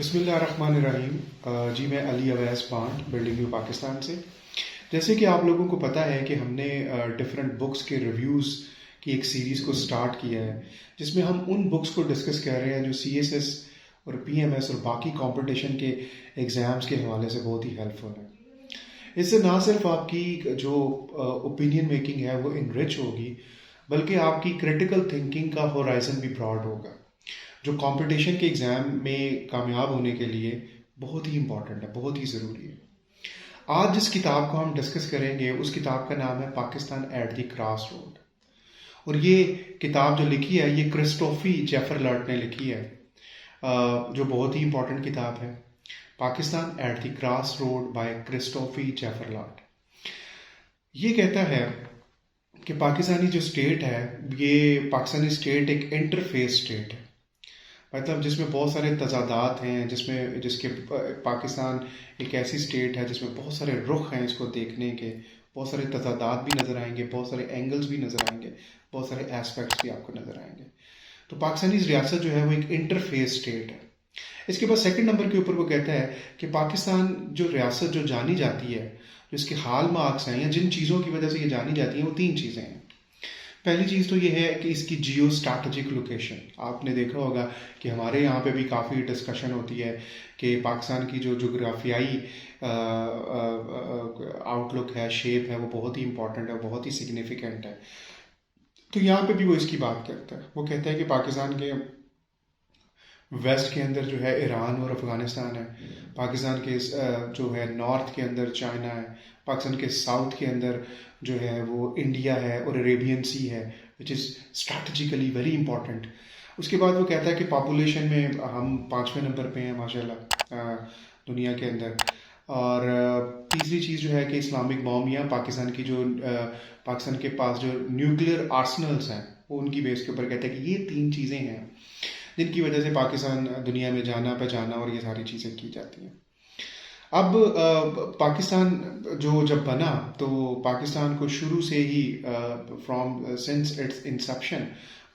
बिस्मिल्लाहिर्रहमानिर्रहीम। जी मैं Ali Awais bond building view Pakistan से। जैसे कि आप लोगों को पता है कि हमने डिफरेंट बुक्स के रिव्यूज़ की एक सीरीज़ को स्टार्ट किया है, जिसमें हम उन बुक्स को डिस्कस कर रहे हैं जो सीएसएस और पीएमएस और बाकी कंपटीशन के एग्ज़ाम्स के हवाले से बहुत ही हेल्पफुल है। इससे ना सिर्फ आपकी जो ओपिनियन मेकिंग है वो इनरिच होगी, बल्कि आपकी क्रिटिकल थिंकिंग का होराइजन भी ब्रॉड होगा, जो कंपटीशन के एग्ज़ाम में कामयाब होने के लिए बहुत ही इंपॉर्टेंट है, बहुत ही ज़रूरी है। आज जिस किताब को हम डिस्कस करेंगे उस किताब का नाम है Pakistan at the cross road, और ये किताब जो लिखी है ये क्रिस्टोफी जैफरलॉट ने लिखी है, जो बहुत ही इंपॉर्टेंट किताब है। Pakistan at the cross road by Christophe Jaffrelot. ये कहता है कि पाकिस्तानी जो स्टेट है, ये पाकिस्तानी स्टेट एक इंटरफेस स्टेट है, मतलब जिसमें बहुत सारे तजादात हैं, जिसके पाकिस्तान एक ऐसी स्टेट है जिसमें बहुत सारे रुख हैं इसको देखने के, बहुत सारे तजादात भी नज़र आएंगे, बहुत सारे एंगल्स भी नज़र आएंगे, बहुत सारे एस्पेक्ट्स भी आपको नज़र आएंगे। तो पाकिस्तानी रियासत जो है वो एक इंटरफेस स्टेट है। इसके बाद सेकंड नंबर के ऊपर वो कहता है कि पाकिस्तान जो रियासत जो जानी जाती है, जो इसके हाल मार्क्स हैं या जिन चीज़ों की वजह से ये जानी जाती हैं, वो तीन चीज़ें हैं। पहली चीज़ तो ये है कि इसकी जियो स्ट्रैटेजिक लोकेशन। आपने देखा होगा कि हमारे यहाँ पे भी काफ़ी डिस्कशन होती है कि पाकिस्तान की जो जोग्राफियाई आउटलुक है, शेप है, वो बहुत ही इंपॉर्टेंट है, बहुत ही सिग्निफिकेंट है। तो यहाँ पे भी वो इसकी बात करता है। वो कहता है कि पाकिस्तान के वेस्ट के अंदर जो है ईरान और अफ़गानिस्तान है, पाकिस्तान के जो है नॉर्थ के अंदर चाइना है, पाकिस्तान के साउथ के अंदर जो है वो इंडिया है और अरेबियन सी है, which is strategically very important. उसके बाद वो कहता है कि पॉपुलेशन में हम 5वें नंबर पे हैं माशाल्लाह दुनिया के अंदर। और तीसरी चीज़ जो है कि इस्लामिक बॉम्ब या पाकिस्तान की जो पाकिस्तान के पास जो न्यूक्लियर आर्सनल्स हैं, वो उनकी बेस के ऊपर कहता है कि ये तीन चीज़ें हैं जिनकी वजह से पाकिस्तान दुनिया में जाना पहचाना और ये सारी चीज़ें की जाती हैं। अब पाकिस्तान जो जब बना तो पाकिस्तान को शुरू से ही from since its inception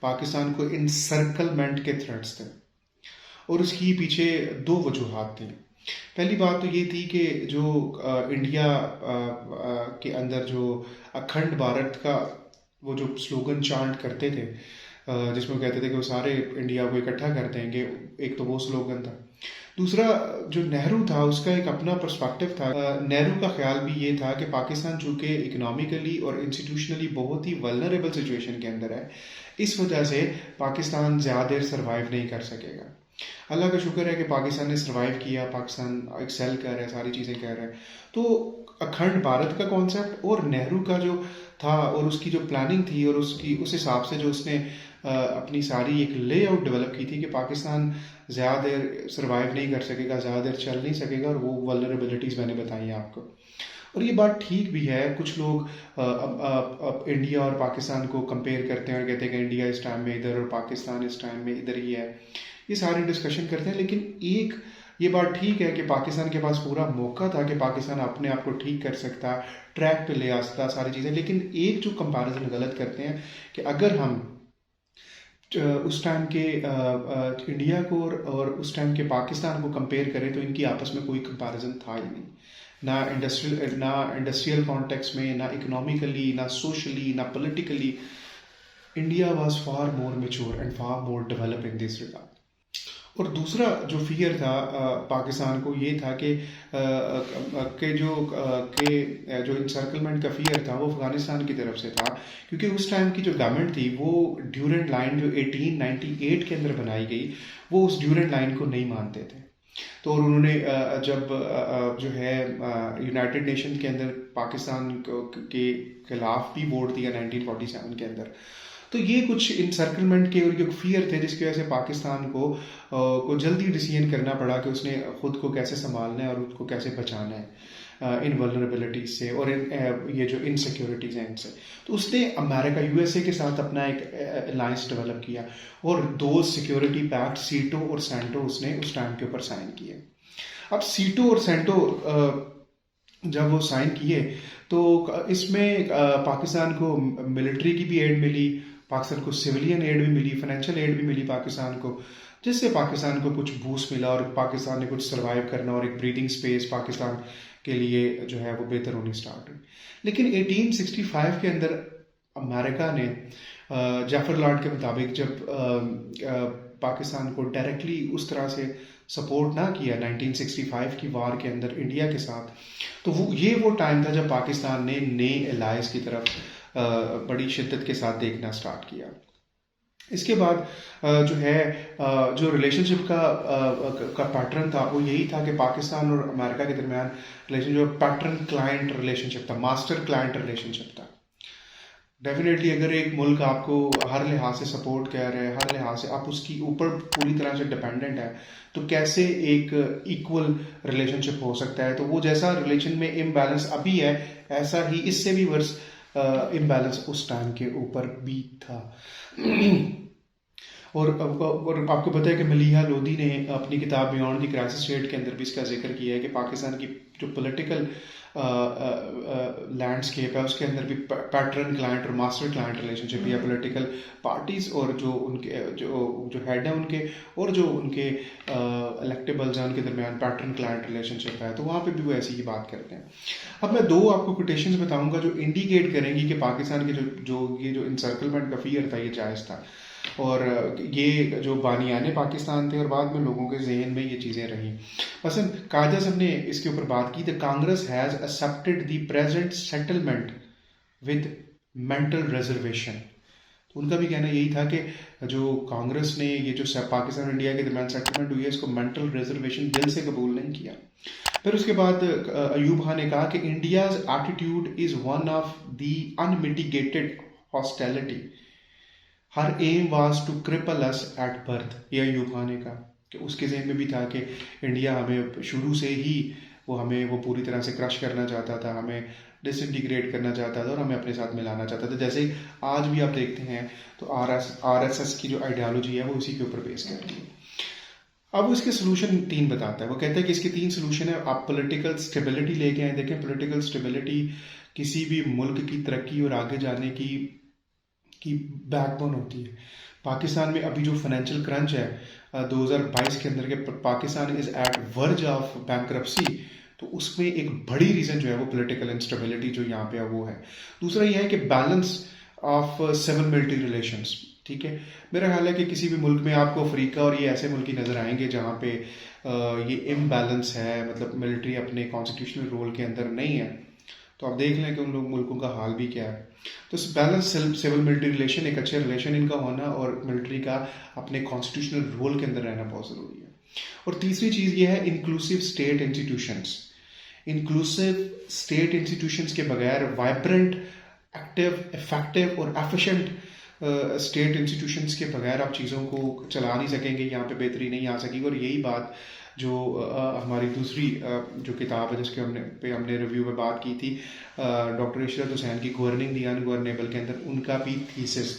Pakistan को इनसर्कलमेंट के थ्रेट्स थे, और उसकी पीछे दो वजूहात थी। पहली बात तो ये थी कि जो इंडिया के अंदर जो अखंड भारत का वो जो स्लोगन चांट करते थे, जिसमें कहते थे कि वो सारे इंडिया को इकट्ठा कर देंगे, एक तो वो स्लोगन था। दूसरा जो नेहरू था उसका एक अपना पर्सपेक्टिव था। नेहरू का ख्याल भी ये था कि पाकिस्तान चूँकि इकोनॉमिकली और इंस्टीट्यूशनली बहुत ही वल्नरेबल सिचुएशन के अंदर है, इस वजह से पाकिस्तान ज़्यादा देर सर्वाइव नहीं कर सकेगा। अल्लाह का शुक्र है कि पाकिस्तान ने सर्वाइव किया, पाकिस्तान एक्सेल कर रहा है, सारी चीज़ें कर रहा है। तो अखंड भारत का कॉन्सेप्ट और नेहरू का जो था और उसकी जो प्लानिंग थी और उसकी उस हिसाब से जो उसने अपनी सारी एक लेआउट डेवलप की थी कि पाकिस्तान ज़्यादा देर सर्वाइव नहीं कर सकेगा, ज़्यादा देर चल नहीं सकेगा, और वो वल्नरेबिलिटीज़ मैंने बताई हैं आपको। और ये बात ठीक भी है। कुछ लोग अब इंडिया और पाकिस्तान को कंपेयर करते हैं और कहते हैं कि इंडिया इस टाइम में इधर और पाकिस्तान इस टाइम में इधर ही है। ये सारी डिस्कशन करते हैं, लेकिन एक ये बात ठीक है कि पाकिस्तान के पास पूरा मौका था कि पाकिस्तान अपने आप को ठीक कर सकता, ट्रैक पे ले आ सकता, सारी चीज़ें। लेकिन एक जो कंपैरिजन गलत करते हैं कि अगर हम उस टाइम के इंडिया को और उस टाइम के पाकिस्तान को कंपेयर करें तो इनकी आपस में कोई कंपैरिजन था ही नहीं, ना इंडस्ट्रियल कॉन्टेक्स्ट में, ना इकोनॉमिकली, ना सोशली, ना politically. India was far more mature and far more develop in this regard. और दूसरा जो फियर था पाकिस्तान को ये था कि जो इंसर्कलमेंट का फियर था वो अफगानिस्तान की तरफ से था, क्योंकि उस टाइम की जो गवर्नमेंट थी वो ड्यूरेंट लाइन जो 1898 के अंदर बनाई गई, वो उस ड्यूरेंट लाइन को नहीं मानते थे। तो और उन्होंने जब जो है यूनाइटेड नेशन के अंदर पाकिस्तान के खिलाफ भी वोट दिया 1947 के अंदर। तो ये कुछ इनसर्कलमेंट के और ये फियर थे जिसकी वजह से पाकिस्तान को जल्दी डिसीजन करना पड़ा कि उसने खुद को कैसे संभालना है और उसको कैसे बचाना है इन वल्नरेबिलिटीज से और ये जो इनसिक्योरिटीज हैं इनसे। तो उसने अमेरिका यूएसए के साथ अपना एक अलायंस डेवलप किया और 2 सिक्योरिटी पैक्ट सीटो और सेंटो उसने उस टाइम के ऊपर साइन किए। अब सीटो और सेंटो जब वो साइन किए तो इसमें पाकिस्तान को मिलिट्री की भी एड मिली, पाकिस्तान को सिविलियन एड भी मिली, फाइनेंशियल एड भी मिली पाकिस्तान को। जिससे पाकिस्तान को कुछ बूस्ट मिला और पाकिस्तान ने कुछ सर्वाइव करना और एक ब्रीदिंग स्पेस पाकिस्तान के लिए जो है वो बेहतर होनी स्टार्ट हुई। लेकिन 1865 के अंदर अमेरिका ने जाफरलॉट के मुताबिक जब पाकिस्तान को डायरेक्टली उस तरह से सपोर्ट ना किया 1965 की वार के अंदर इंडिया के साथ, तो वो टाइम था जब पाकिस्तान ने नए एलायंस की तरफ बड़ी शिद्दत के साथ देखना स्टार्ट किया। इसके बाद जो है जो रिलेशनशिप का पैटर्न था वो यही था कि पाकिस्तान और अमेरिका के दरमियान रिलेशन जो पैटर्न क्लाइंट रिलेशनशिप था, मास्टर क्लाइंट रिलेशनशिप था। डेफिनेटली अगर एक मुल्क आपको हर लिहाज से सपोर्ट कर रहा है, हर लिहाज से आप उसकी ऊपर पूरी तरह से डिपेंडेंट है, तो कैसे एक इक्वल रिलेशनशिप हो सकता है। तो वो जैसा रिलेशन में इम्बैलेंस अभी है, ऐसा ही इससे भी वर्स इम्बैलेंस उस टाइम के ऊपर भी था। और आपको पता है कि मलिहा लोधी ने अपनी किताब बियॉन्ड द क्राइसिस स्टेट के अंदर भी इसका जिक्र किया है कि पाकिस्तान की जो पॉलिटिकल लैंडस्केप है उसके अंदर भी पैटर्न क्लाइंट और मास्टर क्लाइंट रिलेशनशिप या पॉलिटिकल पार्टीज और जो उनके जो हेड है उनके और जो उनके इलेक्टेबल्स हैं उनके दरमियान पैटर्न क्लाइंट रिलेशनशिप है। तो वहाँ पे भी वो ऐसी ही बात करते हैं। अब मैं दो आपको कोटेशंस बताऊंगा जो इंडिकेट करेंगी कि पाकिस्तान के ये जो इंसर्कलमेंट का फियर था ये जायज़ था, और ये जो बानियाने पाकिस्तान थे और बाद में लोगों के जहन में ये चीज़ें रहीं। मसलन कायदा साहब ने इसके ऊपर बात की, the Congress has accepted the present settlement with mental reservation. उनका भी कहना यही था कि जो कांग्रेस ने ये जो पाकिस्तान और इंडिया के दरमियान सेटलमेंट हुई है इसको मेंटल रिजर्वेशन दिल से कबूल नहीं किया। फिर उसके बाद अयूब खान ने कहा कि India's attitude is one of the unmitigated hostility, her aim was to cripple us at birth. ये अयूब खान ने कहा कि उसके जहन में भी था कि इंडिया हमें शुरू से ही हमें वो पूरी तरह से क्रश करना चाहता था, हमें डिसइंटीग्रेट करना चाहता था और हमें अपने साथ मिलाना चाहता था। जैसे आज भी आप देखते हैं तो आरएसएस की जो आइडियोलॉजी है वो उसी के ऊपर बेस करती है। अब इसके सोल्यूशन 3 बताता है। वो कहता है कि इसके 3 सोल्यूशन है। आप पॉलिटिकल स्टेबिलिटी लेके आए। देखें, पॉलिटिकल स्टेबिलिटी किसी भी मुल्क की तरक्की और आगे जाने की बैकबोन होती है। पाकिस्तान में अभी जो फाइनेंशियल क्रंच है 2022 के अंदर के Pakistan is at verge of bankruptcy, तो उसमें एक बड़ी रीजन जो है वो पॉलिटिकल इंस्टेबिलिटी जो यहाँ पे है वो है। दूसरा यह है कि balance of civil military relations. ठीक है, मेरा ख्याल है कि किसी भी मुल्क में आपको अफ्रीका और ये ऐसे मुल्क ही नजर आएंगे जहाँ पे ये इम्बैलेंस है, मतलब मिलिट्री अपने कॉन्स्टिट्यूशनल रोल के अंदर नहीं है। तो आप देख लें कि उन लोग मुल्कों का हाल भी क्या है। तो बैलेंस सिविल मिलिट्री रिलेशन, एक अच्छे रिलेशन इनका होना और मिलिट्री का अपने कॉन्स्टिट्यूशनल रोल के अंदर रहना बहुत ज़रूरी है। और तीसरी चीज़ ये है inclusive state institutions. Inclusive state institutions के बगैर वाइब्रेंट, एक्टिव, इफेक्टिव और एफिशिएंट स्टेट इंस्टीट्यूशंस के बगैर आप चीज़ों को चला नहीं सकेंगे, यहाँ पे बेहतरी नहीं आ सकेगी। और यही बात जो हमारी दूसरी जो किताब है जिसके हमने रिव्यू में बात की थी डॉक्टर इशरत हुसैन की गवर्निंग द अनगवर्नेबल के अंदर, उनका भी थीसिस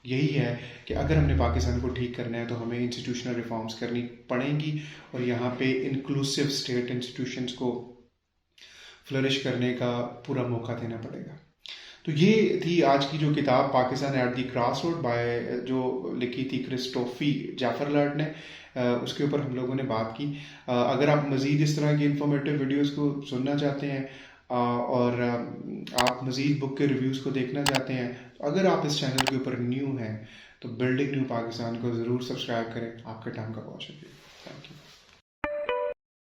यही है कि अगर हमने पाकिस्तान को ठीक करना है तो हमें इंस्टीट्यूशनल रिफॉर्म्स करनी पड़ेंगी और यहाँ पे इंक्लूसिव स्टेट इंस्टीट्यूशंस को फ्लरिश करने का पूरा मौका देना पड़ेगा। तो ये थी आज की जो किताब Pakistan at the crossroad by जो लिखी थी क्रिस्टोफी जाफरलॉट ने, उसके ऊपर हम लोगों ने बात की। अगर आप मज़ीद इस तरह की इंफॉर्मेटिव वीडियोस को सुनना चाहते हैं और आप मज़ीद बुक के रिव्यूज़ को देखना चाहते हैं, तो अगर आप इस चैनल के ऊपर न्यू हैं तो बिल्डिंग न्यू पाकिस्तान को ज़रूर सब्सक्राइब करें। आपके टाइम का बहुत शुक्रिया।